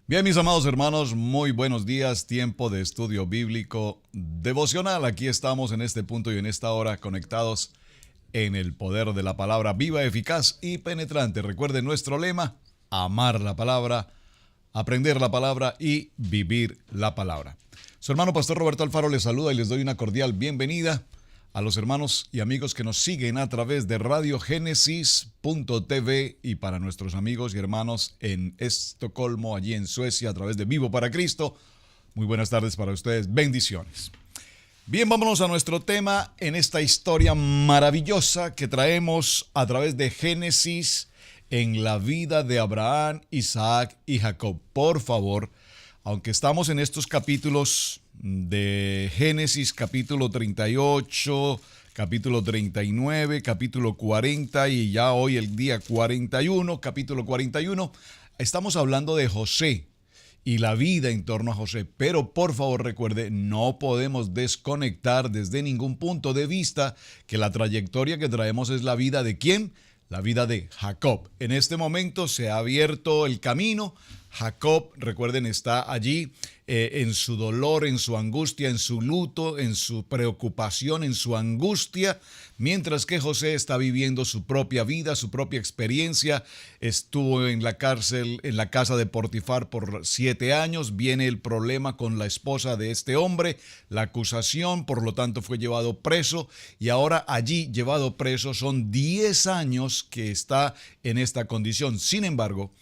Bien, mis amados hermanos, muy buenos días, tiempo de estudio bíblico devocional. Aquí estamos en este punto y en esta hora conectados en el poder de la palabra viva, eficaz y penetrante. Recuerden nuestro lema: amar la palabra, aprender la palabra y vivir la palabra. Su hermano Pastor Roberto Alfaro les saluda y les doy una cordial bienvenida a los hermanos y amigos que nos siguen a través de radiogénesis.tv y para nuestros amigos y hermanos en Estocolmo, allí en Suecia, a través de Vivo para Cristo. Muy buenas tardes para ustedes, bendiciones. Bien, vámonos a nuestro tema en esta historia maravillosa que traemos a través de Génesis en la vida de Abraham, Isaac y Jacob. Por favor, aunque estamos en estos capítulos de Génesis, capítulo 38, capítulo 39, capítulo 40 y ya hoy el día 41, capítulo 41, estamos hablando de José y la vida en torno a José. Pero por favor recuerde, no podemos desconectar desde ningún punto de vista que la trayectoria que traemos es la vida de ¿quién? La vida de Jacob. En este momento se ha abierto el camino. Jacob, recuerden, está allí en su dolor, en su angustia, en su luto, en su preocupación, en su angustia, mientras que José está viviendo su propia vida, su propia experiencia. Estuvo en la cárcel, en la casa de Potifar por 7 años. Viene el problema con la esposa de este hombre, la acusación, por lo tanto fue llevado preso y ahora allí llevado preso son 10 años que está en esta condición. Sin embargo,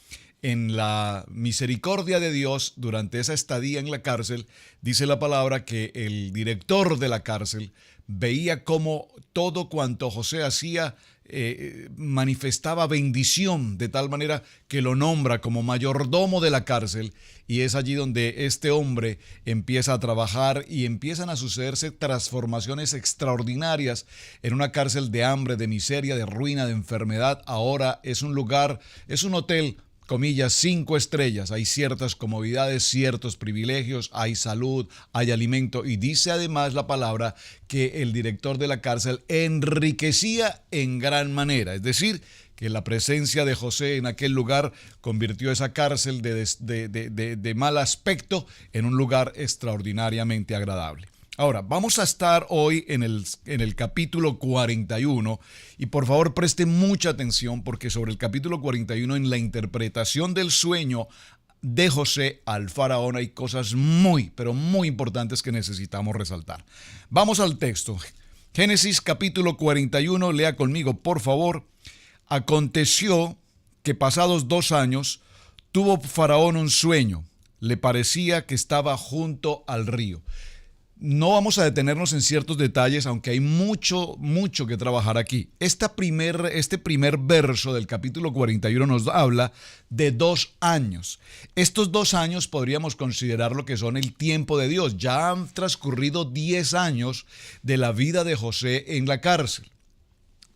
en la misericordia de Dios, durante esa estadía en la cárcel, dice la palabra que el director de la cárcel veía cómo todo cuanto José hacía manifestaba bendición, de tal manera que lo nombra como mayordomo de la cárcel, y es allí donde este hombre empieza a trabajar y empiezan a sucederse transformaciones extraordinarias en una cárcel de hambre, de miseria, de ruina, de enfermedad. Ahora es un lugar, es un hotel, comillas, 5 estrellas, hay ciertas comodidades, ciertos privilegios, hay salud, hay alimento, y dice además la palabra que el director de la cárcel enriquecía en gran manera, es decir, que la presencia de José en aquel lugar convirtió esa cárcel de mal aspecto en un lugar extraordinariamente agradable. Ahora, vamos a estar hoy en el capítulo 41 y por favor preste mucha atención porque sobre el capítulo 41 en la interpretación del sueño de José al faraón hay cosas muy, pero muy importantes que necesitamos resaltar. Vamos al texto. Génesis capítulo 41, lea conmigo por favor. Aconteció que pasados 2 años tuvo Faraón un sueño. Le parecía que estaba junto al río. No vamos a detenernos en ciertos detalles, aunque hay mucho que trabajar aquí. Este primer verso del capítulo 41 nos habla de 2 años. Estos 2 años podríamos considerar lo que son el tiempo de Dios. Ya han transcurrido 10 años de la vida de José en la cárcel.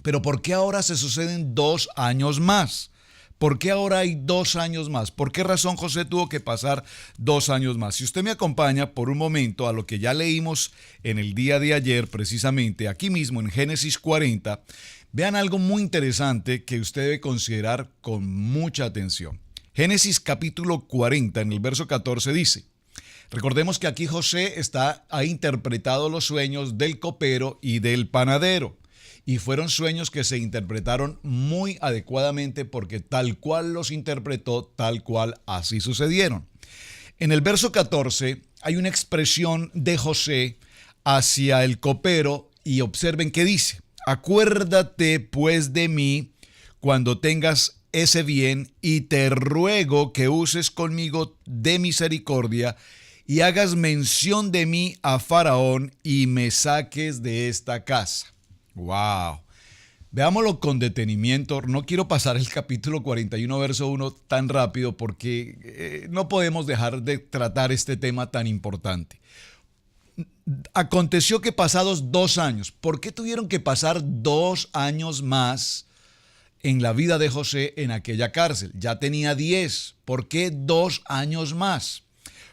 Pero ¿por qué ahora se suceden 2 años más? ¿Por qué ahora hay 2 años más? ¿Por qué razón José tuvo que pasar 2 años más? Si usted me acompaña por un momento a lo que ya leímos en el día de ayer, precisamente aquí mismo en Génesis 40, vean algo muy interesante que usted debe considerar con mucha atención. Génesis capítulo 40, en el verso 14 dice, recordemos que aquí José ha interpretado los sueños del copero y del panadero. Y fueron sueños que se interpretaron muy adecuadamente porque tal cual los interpretó, tal cual así sucedieron. En el verso 14 hay una expresión de José hacia el copero y observen qué dice. Acuérdate pues de mí cuando tengas ese bien y te ruego que uses conmigo de misericordia y hagas mención de mí a Faraón y me saques de esta casa. ¡Wow! Veámoslo con detenimiento. No quiero pasar el capítulo 41, verso 1 tan rápido porque no podemos dejar de tratar este tema tan importante. Aconteció que pasados 2 años, ¿por qué tuvieron que pasar 2 años más en la vida de José en aquella cárcel? Ya tenía 10, ¿por qué 2 años más?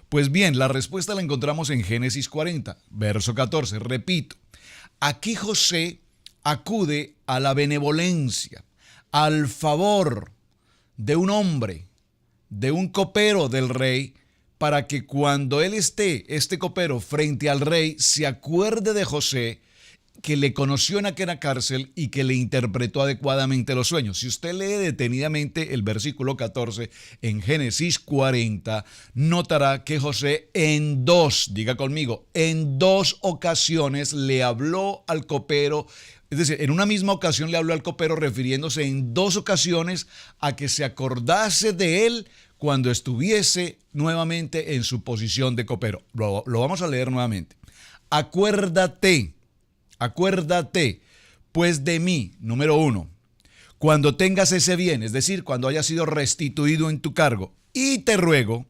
Pues bien, la respuesta la encontramos en Génesis 40, verso 14. Repito, aquí José acude a la benevolencia, al favor de un hombre, de un copero del rey, para que cuando él esté, este copero, frente al rey, se acuerde de José, que le conoció en aquella cárcel y que le interpretó adecuadamente los sueños. Si usted lee detenidamente el versículo 14 en Génesis 40, notará que José diga conmigo, en dos ocasiones le habló al copero. Es decir, en una misma ocasión le habló al copero, refiriéndose en dos ocasiones a que se acordase de él cuando estuviese nuevamente en su posición de copero. Lo vamos a leer nuevamente. Acuérdate, pues de mí, número 1, cuando tengas ese bien, es decir, cuando haya sido restituido en tu cargo, y te ruego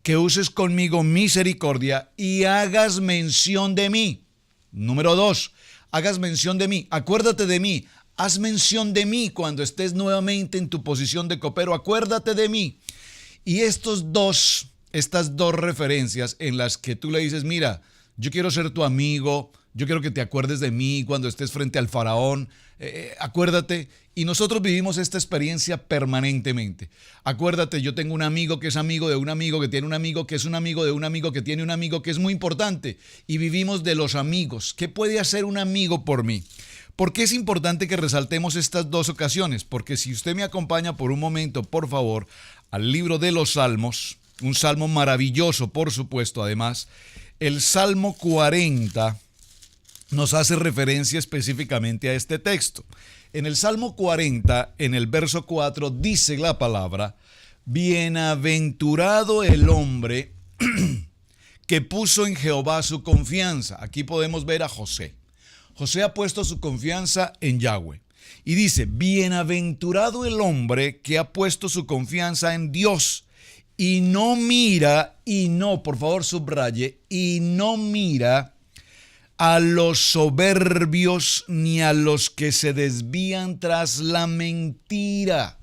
que uses conmigo misericordia y hagas mención de mí. Número 2, hagas mención de mí, acuérdate de mí, haz mención de mí cuando estés nuevamente en tu posición de copero, acuérdate de mí. Y estas dos referencias en las que tú le dices, mira, yo quiero ser tu amigo, yo quiero que te acuerdes de mí cuando estés frente al faraón, acuérdate. Y nosotros vivimos esta experiencia permanentemente. Acuérdate, yo tengo un amigo que es amigo de un amigo que tiene un amigo que es un amigo de un amigo que tiene un amigo que es muy importante. Y vivimos de los amigos. ¿Qué puede hacer un amigo por mí? ¿Por qué es importante que resaltemos estas dos ocasiones? Porque si usted me acompaña por un momento, por favor, al libro de los Salmos, un salmo maravilloso, por supuesto, además, el Salmo 40 nos hace referencia específicamente a este texto. En el Salmo 40, en el verso 4, dice la palabra, bienaventurado el hombre que puso en Jehová su confianza. Aquí podemos ver a José. José ha puesto su confianza en Yahweh. Y dice, bienaventurado el hombre que ha puesto su confianza en Dios y no mira, por favor subraye, y no mira a los soberbios ni a los que se desvían tras la mentira.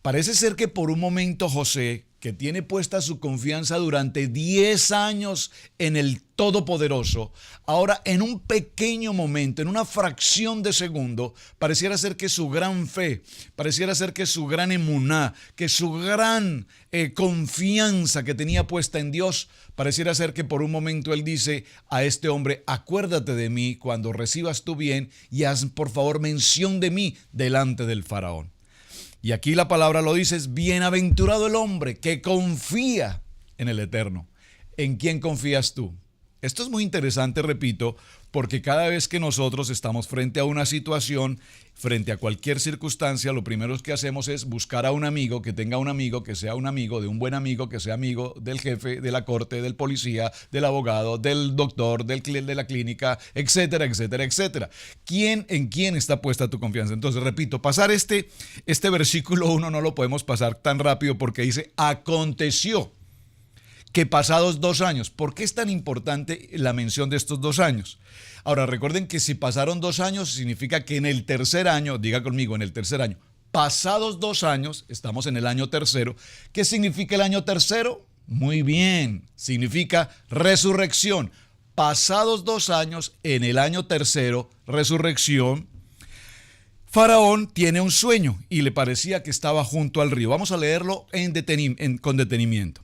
Parece ser que por un momento José, que tiene puesta su confianza durante 10 años en el Todopoderoso, ahora en un pequeño momento, en una fracción de segundo, pareciera ser que su gran fe, pareciera ser que su gran emuná, que su gran confianza que tenía puesta en Dios, pareciera ser que por un momento él dice a este hombre, acuérdate de mí cuando recibas tu bien y haz por favor mención de mí delante del faraón. Y aquí la palabra lo dice, es bienaventurado el hombre que confía en el Eterno. ¿En quién confías tú? Esto es muy interesante, repito, porque cada vez que nosotros estamos frente a una situación, frente a cualquier circunstancia, lo primero que hacemos es buscar a un amigo que tenga un amigo, que sea un amigo de un buen amigo, que sea amigo del jefe, de la corte, del policía, del abogado, del doctor, de la clínica, etcétera, etcétera, etcétera. ¿En quién está puesta tu confianza? Entonces, repito, pasar este versículo 1 no lo podemos pasar tan rápido porque dice, aconteció que pasados 2 años. ¿Por qué es tan importante la mención de estos 2 años? Ahora, recuerden que si pasaron 2 años, significa que en el tercer año, diga conmigo, en el tercer año, pasados 2 años, estamos en el año tercero. ¿Qué significa el año tercero? Muy bien, significa resurrección. Pasados 2 años, en el año tercero, resurrección, Faraón tiene un sueño y le parecía que estaba junto al río. Vamos a leerlo con detenimiento.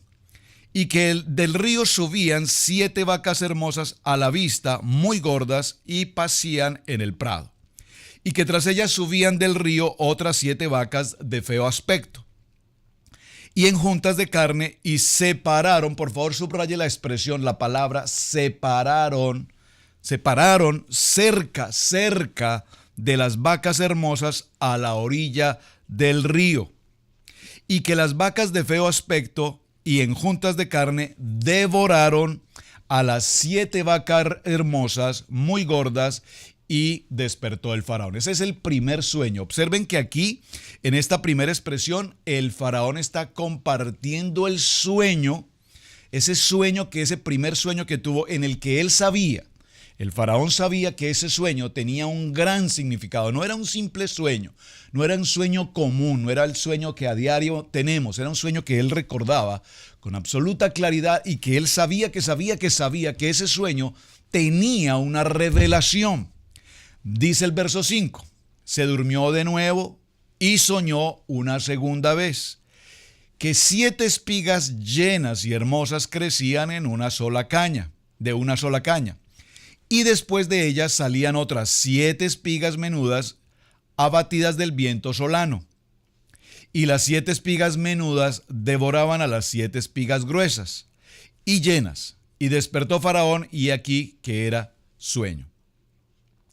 Y que del río subían 7 vacas hermosas a la vista, muy gordas, y pacían en el prado. Y que tras ellas subían del río otras 7 vacas de feo aspecto. Y en juntas de carne, y separaron, por favor subraye la expresión, la palabra separaron cerca de las vacas hermosas a la orilla del río. Y que las vacas de feo aspecto y en juntas de carne devoraron a las 7 vacas hermosas, muy gordas, y despertó el faraón. Ese es el primer sueño. Observen que aquí, en esta primera expresión, el faraón está compartiendo el sueño, ese primer sueño que tuvo, en el que él sabía. El faraón sabía que ese sueño tenía un gran significado. No era un simple sueño, no era un sueño común, no era el sueño que a diario tenemos. Era un sueño que él recordaba con absoluta claridad y que él sabía que ese sueño tenía una revelación. Dice el verso 5, se durmió de nuevo y soñó una segunda vez, que 7 espigas llenas y hermosas crecían en una sola caña, de una sola caña. Y después de ellas salían otras 7 espigas menudas abatidas del viento solano. Y las 7 espigas menudas devoraban a las 7 espigas gruesas y llenas. Y despertó Faraón, y he aquí que era sueño.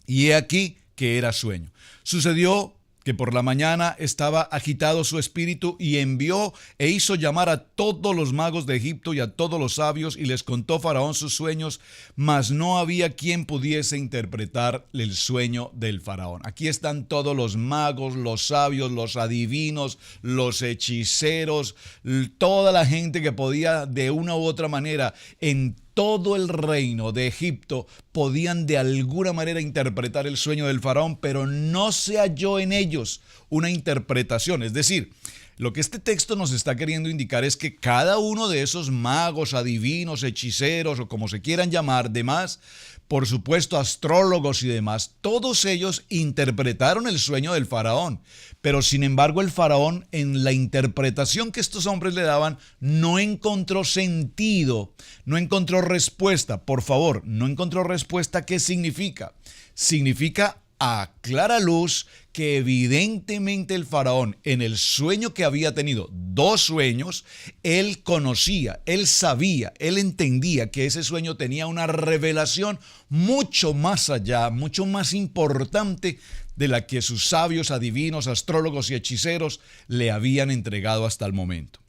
Y he aquí que era sueño. Sucedió que por la mañana estaba agitado su espíritu, y envió e hizo llamar a todos los magos de Egipto y a todos los sabios, y les contó Faraón sus sueños, mas no había quien pudiese interpretar el sueño del Faraón. Aquí están todos los magos, los sabios, los adivinos, los hechiceros, toda la gente que podía de una u otra manera en todo el reino de Egipto podían de alguna manera interpretar el sueño del faraón, pero no se halló en ellos una interpretación. Es decir, lo que este texto nos está queriendo indicar es que cada uno de esos magos, adivinos, hechiceros o como se quieran llamar, demás, por supuesto astrólogos y demás, todos ellos interpretaron el sueño del faraón. Pero sin embargo el faraón, en la interpretación que estos hombres le daban, no encontró sentido, no encontró respuesta. Por favor, no encontró respuesta. ¿Qué significa? Significa a clara luz que evidentemente el faraón, en el sueño que había tenido, 2 sueños, él conocía, él sabía, él entendía que ese sueño tenía una revelación mucho más allá, mucho más importante de la que sus sabios, adivinos, astrólogos y hechiceros le habían entregado hasta el momento.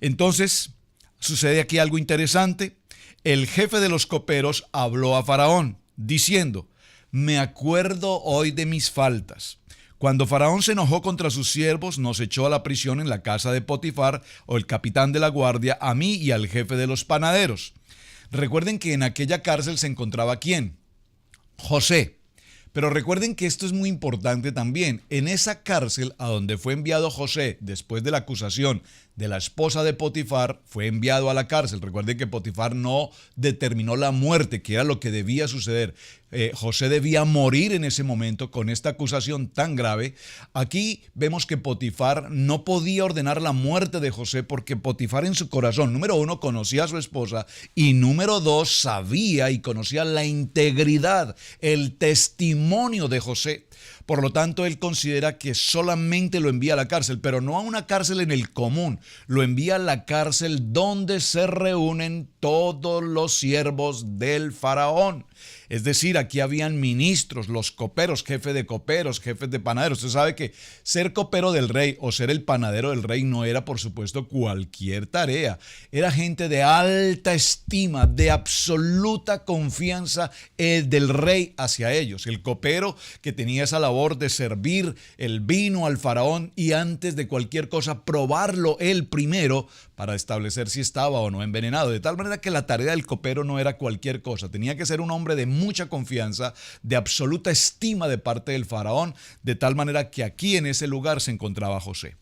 Entonces, sucede aquí algo interesante. El jefe de los coperos habló a Faraón, diciendo: me acuerdo hoy de mis faltas. Cuando Faraón se enojó contra sus siervos, nos echó a la prisión en la casa de Potifar, o el capitán de la guardia, a mí y al jefe de los panaderos. Recuerden que en aquella cárcel se encontraba ¿quién? José. Pero recuerden que esto es muy importante también. En esa cárcel a donde fue enviado José después de la acusación de la esposa de Potifar, fue enviado a la cárcel. Recuerden que Potifar no determinó la muerte, que era lo que debía suceder. José debía morir en ese momento con esta acusación tan grave. Aquí vemos que Potifar no podía ordenar la muerte de José porque Potifar en su corazón, número 1, conocía a su esposa, y número 2, sabía y conocía la integridad, el testimonio de José. Por lo tanto, él considera que solamente lo envía a la cárcel, pero no a una cárcel en el común, lo envía a la cárcel donde se reúnen todos los siervos del faraón. Es decir, aquí habían ministros, los coperos, jefe de coperos, jefes de panaderos. Usted sabe que ser copero del rey o ser el panadero del rey no era, por supuesto, cualquier tarea. Era gente de alta estima, de absoluta confianza del rey hacia ellos. El copero que tenía esa labor de servir el vino al faraón y antes de cualquier cosa probarlo él primero para establecer si estaba o no envenenado. De tal manera que la tarea del copero no era cualquier cosa. Tenía que ser un hombre de mucha confianza, de absoluta estima de parte del faraón, de tal manera que aquí en ese lugar se encontraba José.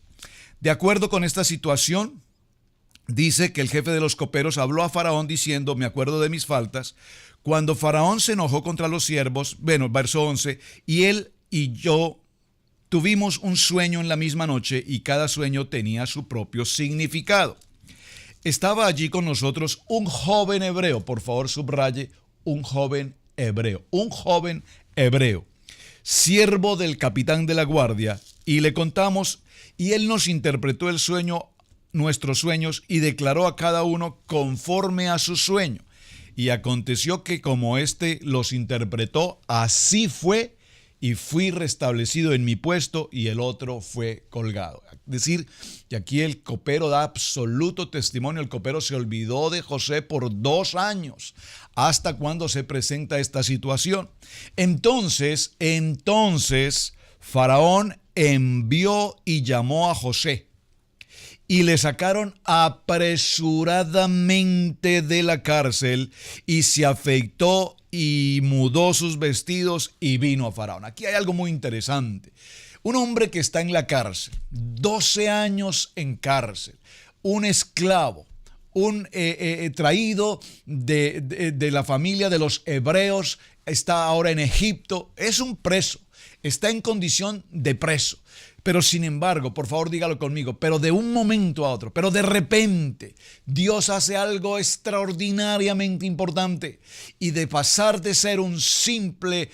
De acuerdo con esta situación, dice que el jefe de los coperos habló a Faraón diciendo: me acuerdo de mis faltas. Cuando Faraón se enojó contra los siervos, bueno, verso 11, y él y yo tuvimos un sueño en la misma noche, y cada sueño tenía su propio significado. Estaba allí con nosotros un joven hebreo, por favor subraye, un joven hebreo, siervo del capitán de la guardia, y le contamos, y él nos interpretó el sueño, nuestros sueños, y declaró a cada uno conforme a su sueño. Y aconteció que como éste los interpretó, así fue, y fui restablecido en mi puesto, y el otro fue colgado. Es decir, que aquí el copero da absoluto testimonio. El copero se olvidó de José por 2 años, hasta cuando se presenta esta situación. Entonces, Faraón envió y llamó a José, y le sacaron apresuradamente de la cárcel, y se afeitó y mudó sus vestidos y vino a Faraón. Aquí hay algo muy interesante. Un hombre que está en la cárcel, 12 años en cárcel, un esclavo, un traído de la familia de los hebreos, está ahora en Egipto, es un preso, está en condición de preso. Pero sin embargo, por favor dígalo conmigo, pero de un momento a otro, pero de repente, Dios hace algo extraordinariamente importante y de pasar de ser un simple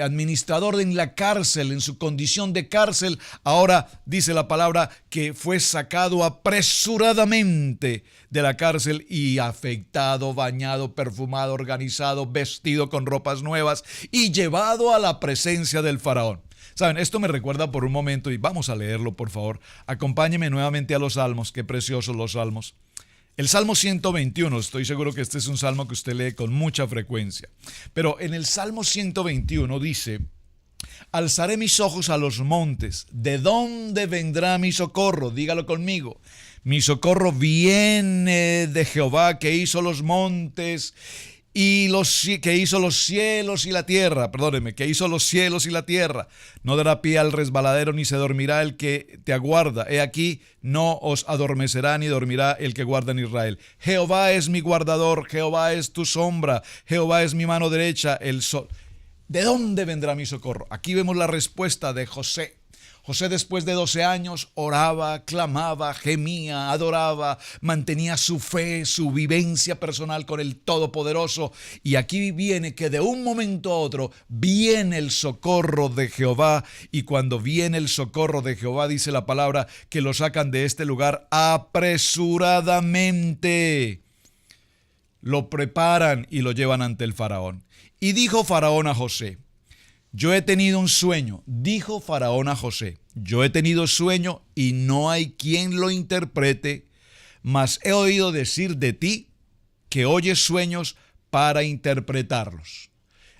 administrador en la cárcel, en su condición de cárcel, ahora dice la palabra que fue sacado apresuradamente de la cárcel y afeitado, bañado, perfumado, organizado, vestido con ropas nuevas y llevado a la presencia del faraón. Saben, esto me recuerda por un momento, y vamos a leerlo por favor. Acompáñeme nuevamente a los salmos, qué preciosos los salmos. El Salmo 121, estoy seguro que este es un salmo que usted lee con mucha frecuencia. Pero en el Salmo 121 dice: alzaré mis ojos a los montes, ¿de dónde vendrá mi socorro? Dígalo conmigo. Mi socorro viene de Jehová, que hizo los montes y que hizo los cielos y la tierra, perdóneme, que hizo los cielos y la tierra. No dará pie al resbaladero, ni se dormirá el que te aguarda. He aquí, no os adormecerá, ni dormirá el que guarda en Israel. Jehová es mi guardador, Jehová es tu sombra, Jehová es mi mano derecha, el sol. ¿De dónde vendrá mi socorro? Aquí vemos la respuesta de José. José, después de 12 años, oraba, clamaba, gemía, adoraba, mantenía su fe, su vivencia personal con el Todopoderoso. Y aquí viene que de un momento a otro viene el socorro de Jehová. Y cuando viene el socorro de Jehová, dice la palabra, que lo sacan de este lugar apresuradamente. Lo preparan y lo llevan ante el faraón. Y dijo Faraón a José: yo he tenido un sueño, dijo Faraón a José, yo he tenido sueño y no hay quien lo interprete, mas he oído decir de ti que oyes sueños para interpretarlos.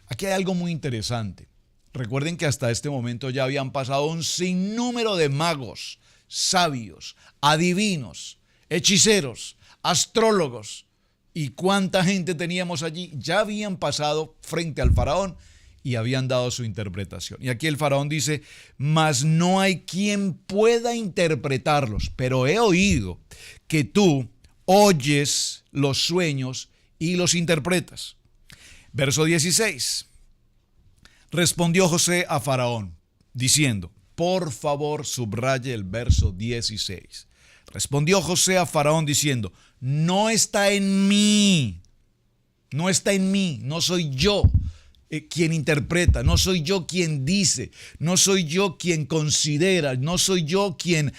Aquí hay algo muy interesante. Recuerden que hasta este momento ya habían pasado un sinnúmero de magos, sabios, adivinos, hechiceros, astrólogos. ¿Y cuánta gente teníamos allí? Ya habían pasado frente al faraón y habían dado su interpretación. Y aquí el faraón dice: mas no hay quien pueda interpretarlos, pero he oído que tú oyes los sueños y los interpretas. Verso 16. Respondió José a Faraón, diciendo, por favor subraye el verso 16. Respondió José a Faraón diciendo: no está en mí, no soy yo quien interpreta, no soy yo quien dice, no soy yo quien considera, no soy yo quien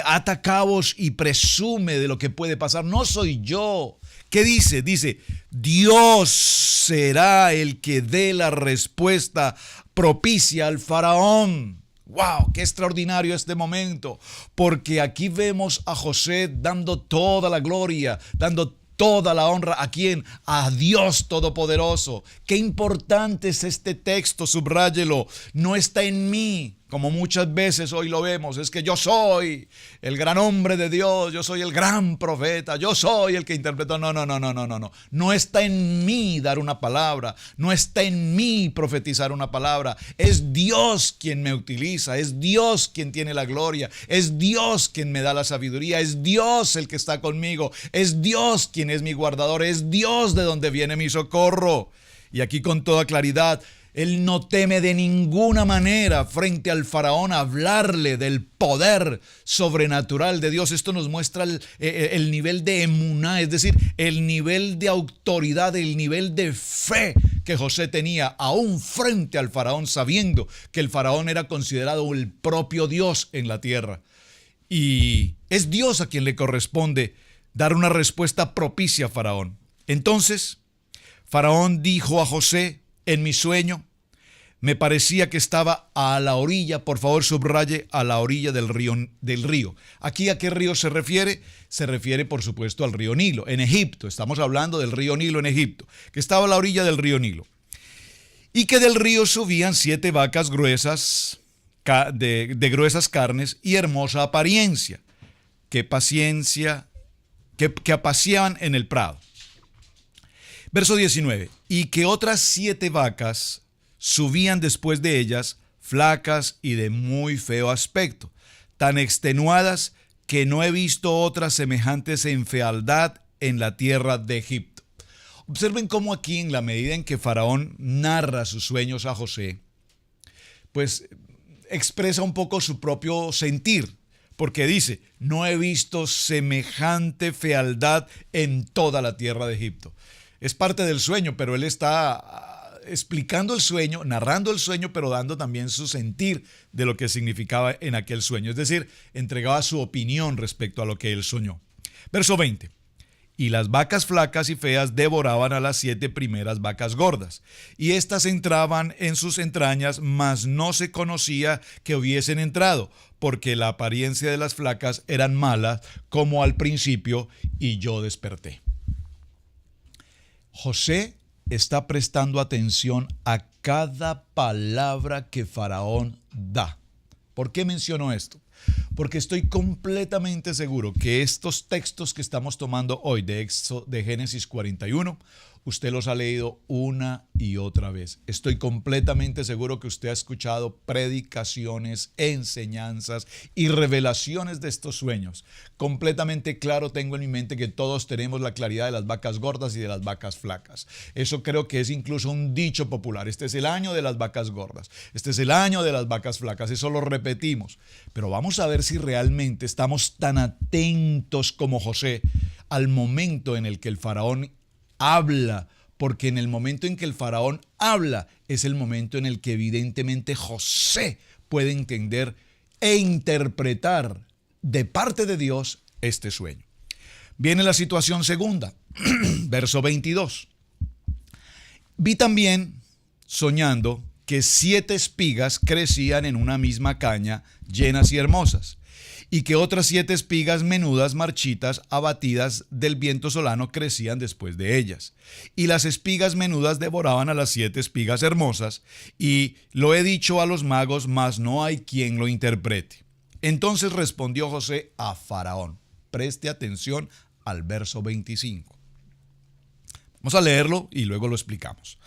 ata cabos y presume de lo que puede pasar, no soy yo. ¿Qué dice? Dice: Dios será el que dé la respuesta propicia al faraón. ¡Wow! ¡Qué extraordinario este momento! Porque aquí vemos a José dando toda la gloria, dando toda la honra. ¿A quién? A Dios Todopoderoso. Qué importante es este texto, subráyelo. No está en mí, como muchas veces hoy lo vemos. Es que yo soy el gran hombre de Dios, yo soy el gran profeta, yo soy el que interpretó. No. No está en mí dar una palabra, no está en mí profetizar una palabra. Es Dios quien me utiliza, es Dios quien tiene la gloria, es Dios quien me da la sabiduría, es Dios el que está conmigo, es Dios quien es mi guardador, es Dios de donde viene mi socorro. Y aquí con toda claridad, él no teme de ninguna manera frente al faraón hablarle del poder sobrenatural de Dios. Esto nos muestra el nivel de emuná, es decir, el nivel de autoridad, el nivel de fe que José tenía aún frente al faraón, sabiendo que el faraón era considerado el propio Dios en la tierra. Y es Dios a quien le corresponde dar una respuesta propicia a Faraón. Entonces, Faraón dijo a José: en mi sueño me parecía que estaba a la orilla, por favor subraye, a la orilla del río. ¿Aquí a qué río se refiere? Se refiere, por supuesto, al río Nilo, en Egipto. Estamos hablando del río Nilo en Egipto, que estaba a la orilla del río Nilo. Y que del río subían 7 vacas gruesas, de gruesas carnes y hermosa apariencia, que apaciaban en el prado. Verso 19. Y que otras 7 vacas subían después de ellas, flacas y de muy feo aspecto, tan extenuadas que no he visto otras semejantes en fealdad en la tierra de Egipto. Observen cómo aquí, en la medida en que Faraón narra sus sueños a José, pues expresa un poco su propio sentir, porque dice, no he visto semejante fealdad en toda la tierra de Egipto. Es parte del sueño, pero él está explicando el sueño, narrando el sueño, pero dando también su sentir de lo que significaba en aquel sueño. Es decir, entregaba su opinión respecto a lo que él soñó. Verso 20. Y las vacas flacas y feas devoraban a las 7 primeras vacas gordas, y éstas entraban en sus entrañas, mas no se conocía que hubiesen entrado, porque la apariencia de las flacas eran malas, como al principio, y yo desperté. José está prestando atención a cada palabra que Faraón da. ¿Por qué menciono esto? Porque estoy completamente seguro que estos textos que estamos tomando hoy de Génesis 41, usted los ha leído una y otra vez. Estoy completamente seguro que usted ha escuchado predicaciones, enseñanzas y revelaciones de estos sueños. Completamente claro tengo en mi mente que todos tenemos la claridad de las vacas gordas y de las vacas flacas. Eso creo que es incluso un dicho popular. Este es el año de las vacas gordas. Este es el año de las vacas flacas. Eso lo repetimos. Pero vamos a ver si realmente estamos tan atentos como José al momento en el que el faraón habla, porque en el momento en que el faraón habla es el momento en el que evidentemente José puede entender e interpretar de parte de Dios este sueño. Viene la situación segunda, verso 22. Vi también, soñando, que 7 espigas crecían en una misma caña, llenas y hermosas, y que otras 7 espigas menudas, marchitas, abatidas del viento solano, crecían después de ellas. Y las espigas menudas devoraban a las 7 espigas hermosas, y lo he dicho a los magos, mas no hay quien lo interprete. Entonces respondió José a Faraón. Preste atención al verso 25. Vamos a leerlo y luego lo explicamos.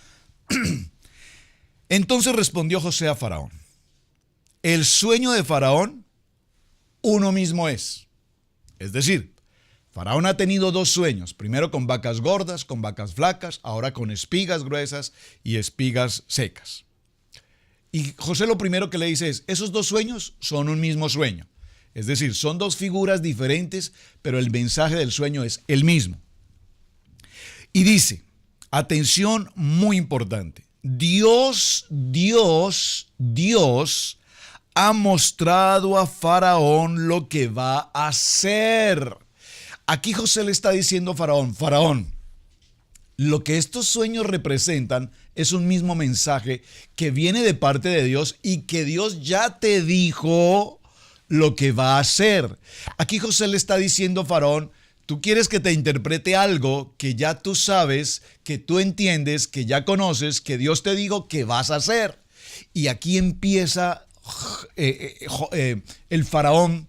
Entonces respondió José a Faraón: el sueño de Faraón uno mismo es. Es decir, Faraón ha tenido 2 sueños, primero con vacas gordas, con vacas flacas, ahora con espigas gruesas y espigas secas. Y José lo primero que le dice es, esos 2 sueños son un mismo sueño. Es decir, son 2 figuras diferentes, pero el mensaje del sueño es el mismo. Y dice, atención muy importante, Dios ha mostrado a Faraón lo que va a hacer. Aquí José le está diciendo a Faraón, Faraón, lo que estos sueños representan es un mismo mensaje que viene de parte de Dios y que Dios ya te dijo lo que va a hacer. Aquí José le está diciendo a Faraón, tú quieres que te interprete algo que ya tú sabes, que tú entiendes, que ya conoces, que Dios te dijo que vas a hacer. Y aquí empieza el faraón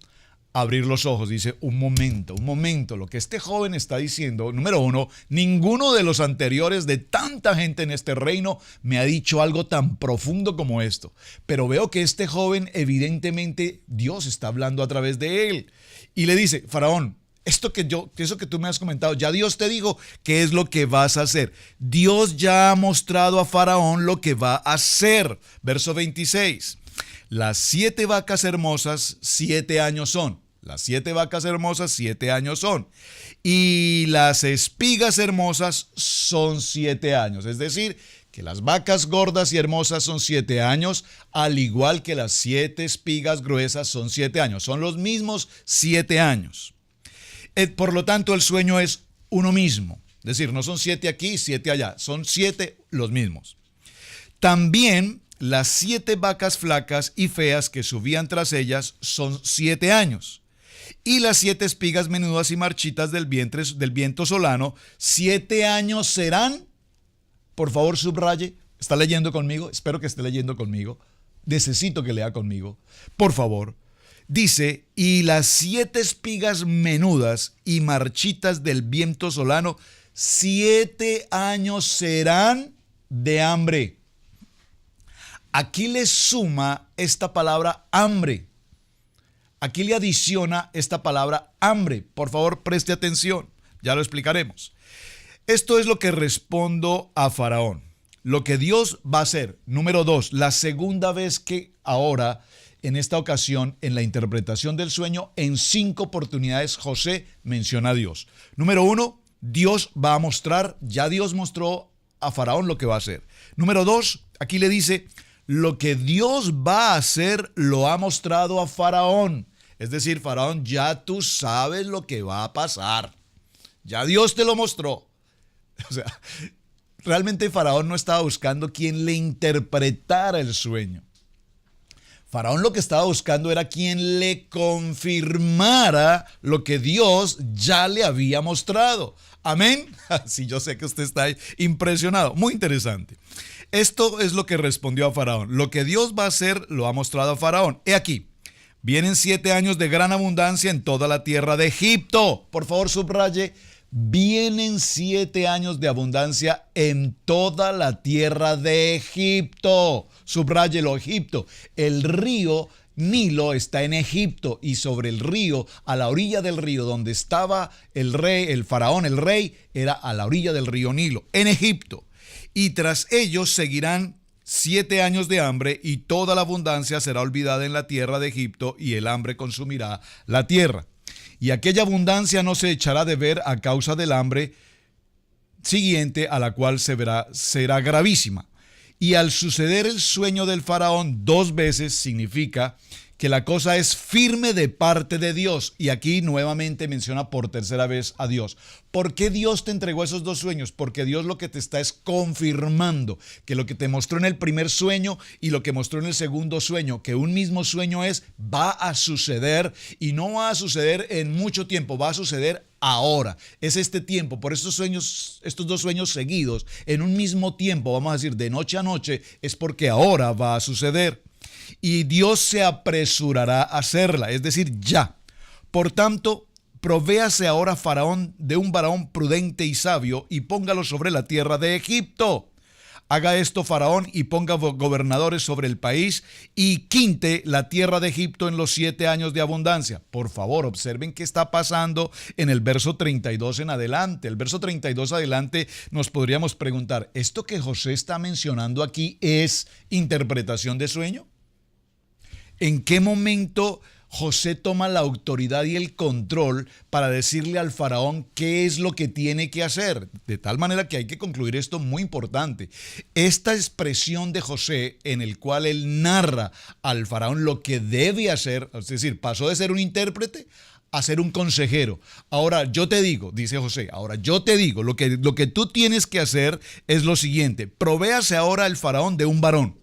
a abrir los ojos. Dice, un momento, lo que este joven está diciendo, número 1, ninguno de los anteriores de tanta gente en este reino me ha dicho algo tan profundo como esto. Pero veo que este joven, evidentemente, Dios está hablando a través de él. Y le dice, Faraón, eso que tú me has comentado, ya Dios te dijo qué es lo que vas a hacer. Dios ya ha mostrado a Faraón lo que va a hacer. Verso 26. Las 7 vacas hermosas, 7 años son. Las 7 vacas hermosas, 7 años son. Y las espigas hermosas son 7 años. Es decir, que las vacas gordas y hermosas son 7 años, al igual que las 7 espigas gruesas son 7 años. Son los mismos 7 años. Por lo tanto, el sueño es uno mismo. Es decir, no son 7 aquí, 7 allá. Son 7 los mismos. También las 7 vacas flacas y feas que subían tras ellas son 7 años. Y las 7 espigas menudas y marchitas del viento solano, 7 años serán. Por favor, subraye. ¿Está leyendo conmigo? Espero que esté leyendo conmigo. Necesito que lea conmigo. Por favor. Dice, y las 7 espigas menudas y marchitas del viento solano, 7 años serán de hambre. Aquí le suma esta palabra hambre. Aquí le adiciona esta palabra hambre. Por favor, preste atención. Ya lo explicaremos. Esto es lo que respondo a Faraón. Lo que Dios va a hacer. Número 2, la segunda vez que ahora en esta ocasión, en la interpretación del sueño, en 5 oportunidades José menciona a Dios. Número 1, Dios va a mostrar, ya Dios mostró a Faraón lo que va a hacer. Número 2, aquí le dice, lo que Dios va a hacer lo ha mostrado a Faraón. Es decir, Faraón, ya tú sabes lo que va a pasar. Ya Dios te lo mostró. O sea, realmente Faraón no estaba buscando quien le interpretara el sueño. Faraón lo que estaba buscando era quien le confirmara lo que Dios ya le había mostrado. Amén. Sí, yo sé que usted está impresionado. Muy interesante. Esto es lo que respondió a Faraón. Lo que Dios va a hacer lo ha mostrado a Faraón. He aquí, vienen 7 años de gran abundancia en toda la tierra de Egipto. Por favor, subraye. Vienen 7 años de abundancia en toda la tierra de Egipto. Subráyelo, Egipto. El río Nilo está en Egipto y sobre el río, a la orilla del río donde estaba el rey, el faraón, el rey, era a la orilla del río Nilo, en Egipto. Y tras ellos seguirán 7 años de hambre y toda la abundancia será olvidada en la tierra de Egipto y el hambre consumirá la tierra. Y aquella abundancia no se echará de ver a causa del hambre siguiente, a la cual será gravísima. Y al suceder el sueño del faraón 2 veces, significa que la cosa es firme de parte de Dios. Y aquí nuevamente menciona por tercera vez a Dios. ¿Por qué Dios te entregó esos 2 sueños? Porque Dios lo que te está es confirmando que lo que te mostró en el primer sueño y lo que mostró en el segundo sueño, que un mismo sueño va a suceder, y no va a suceder en mucho tiempo, va a suceder ahora. Es este tiempo, por estos 2 sueños seguidos, en un mismo tiempo, vamos a decir de noche a noche, es porque ahora va a suceder. Y Dios se apresurará a hacerla, es decir, ya. Por tanto, provéase ahora Faraón de un varón prudente y sabio y póngalo sobre la tierra de Egipto. Haga esto Faraón y ponga gobernadores sobre el país y quinte la tierra de Egipto en los 7 años de abundancia. Por favor, observen qué está pasando en el verso 32 en adelante. El verso 32 adelante nos podríamos preguntar, ¿esto que José está mencionando aquí es interpretación de sueño? ¿En qué momento José toma la autoridad y el control para decirle al faraón qué es lo que tiene que hacer? De tal manera que hay que concluir esto muy importante. Esta expresión de José en el cual él narra al faraón lo que debe hacer, es decir, pasó de ser un intérprete a ser un consejero. Ahora yo te digo, dice José, ahora yo te digo, lo que tú tienes que hacer es lo siguiente: provéase ahora el faraón de un varón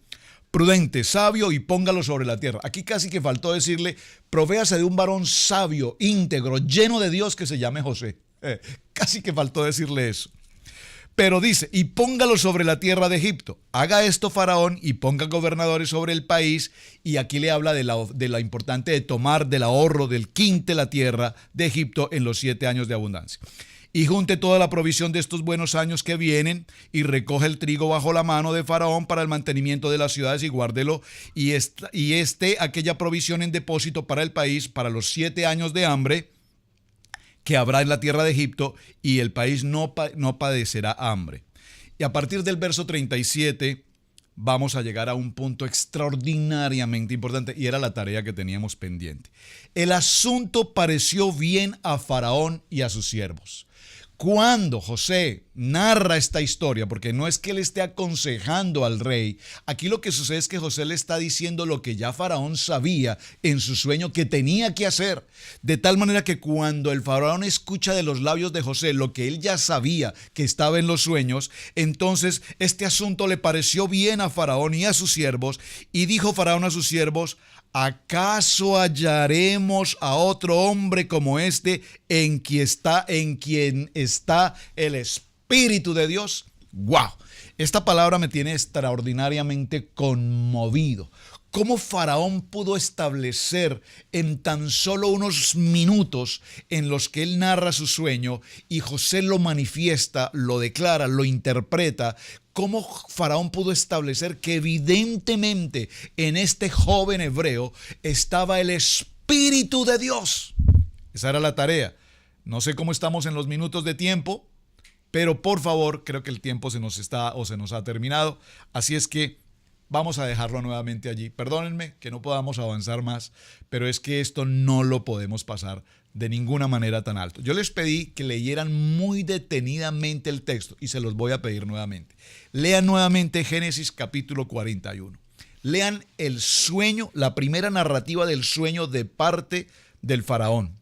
prudente, sabio, y póngalo sobre la tierra. Aquí casi que faltó decirle, provéase de un varón sabio, íntegro, lleno de Dios, que se llame José. Casi que faltó decirle eso. Pero dice, y póngalo sobre la tierra de Egipto. Haga esto Faraón y ponga gobernadores sobre el país. Y aquí le habla de la importante de tomar del ahorro, del quinte la tierra de Egipto en los 7 años de abundancia. Y junte toda la provisión de estos buenos años que vienen y recoge el trigo bajo la mano de Faraón para el mantenimiento de las ciudades y guárdelo, y esté aquella provisión en depósito para el país para los 7 años de hambre que habrá en la tierra de Egipto, y el país no padecerá hambre. Y a partir del verso 37 vamos a llegar a un punto extraordinariamente importante, y era la tarea que teníamos pendiente. El asunto pareció bien a Faraón y a sus siervos. Cuando José narra esta historia, porque no es que él esté aconsejando al rey, aquí lo que sucede es que José le está diciendo lo que ya Faraón sabía en su sueño que tenía que hacer, de tal manera que cuando el faraón escucha de los labios de José lo que él ya sabía que estaba en los sueños, entonces este asunto le pareció bien a Faraón y a sus siervos, y dijo Faraón a sus siervos: ¿acaso hallaremos a otro hombre como este en quien está el Espíritu de Dios? ¡Wow! Esta palabra me tiene extraordinariamente conmovido. ¿Cómo Faraón pudo establecer en tan solo unos minutos en los que él narra su sueño y José lo manifiesta, lo declara, lo interpreta? ¿Cómo Faraón pudo establecer que evidentemente en este joven hebreo estaba el Espíritu de Dios? Esa era la tarea. No sé cómo estamos en los minutos de tiempo, pero por favor, creo que el tiempo se nos ha terminado. Así es que Vamos a dejarlo nuevamente allí. Perdónenme que no podamos avanzar más, pero es que esto no lo podemos pasar de ninguna manera tan alto. Yo les pedí que leyeran muy detenidamente el texto y se los voy a pedir nuevamente. Lean nuevamente Génesis capítulo 41. Lean el sueño, la primera narrativa del sueño de parte del faraón.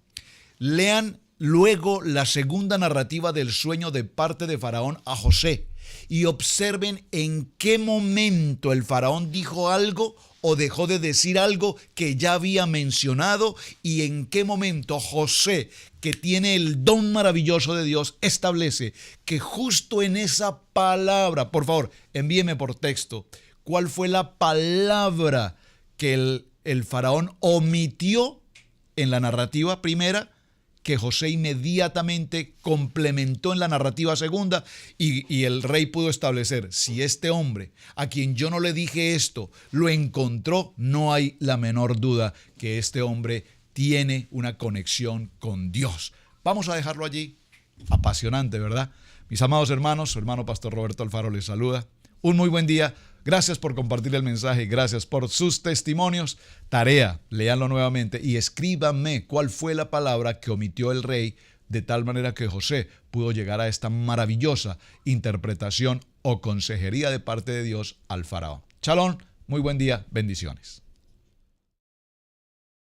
Lean luego la segunda narrativa del sueño de parte de Faraón a José y observen en qué momento el faraón dijo algo o dejó de decir algo que ya había mencionado y en qué momento José, que tiene el don maravilloso de Dios, establece que justo en esa palabra, por favor, envíeme por texto, cuál fue la palabra que el faraón omitió en la narrativa primera, que José inmediatamente complementó en la narrativa segunda y el rey pudo establecer, si este hombre, a quien yo no le dije esto, lo encontró, no hay la menor duda que este hombre tiene una conexión con Dios. Vamos a dejarlo allí. Apasionante, ¿verdad? Mis amados hermanos, su hermano Pastor Roberto Alfaro les saluda. Un muy buen día. Gracias por compartir el mensaje, gracias por sus testimonios. Tarea, léanlo nuevamente y escríbanme cuál fue la palabra que omitió el rey, de tal manera que José pudo llegar a esta maravillosa interpretación o consejería de parte de Dios al faraón. Shalom, muy buen día, bendiciones.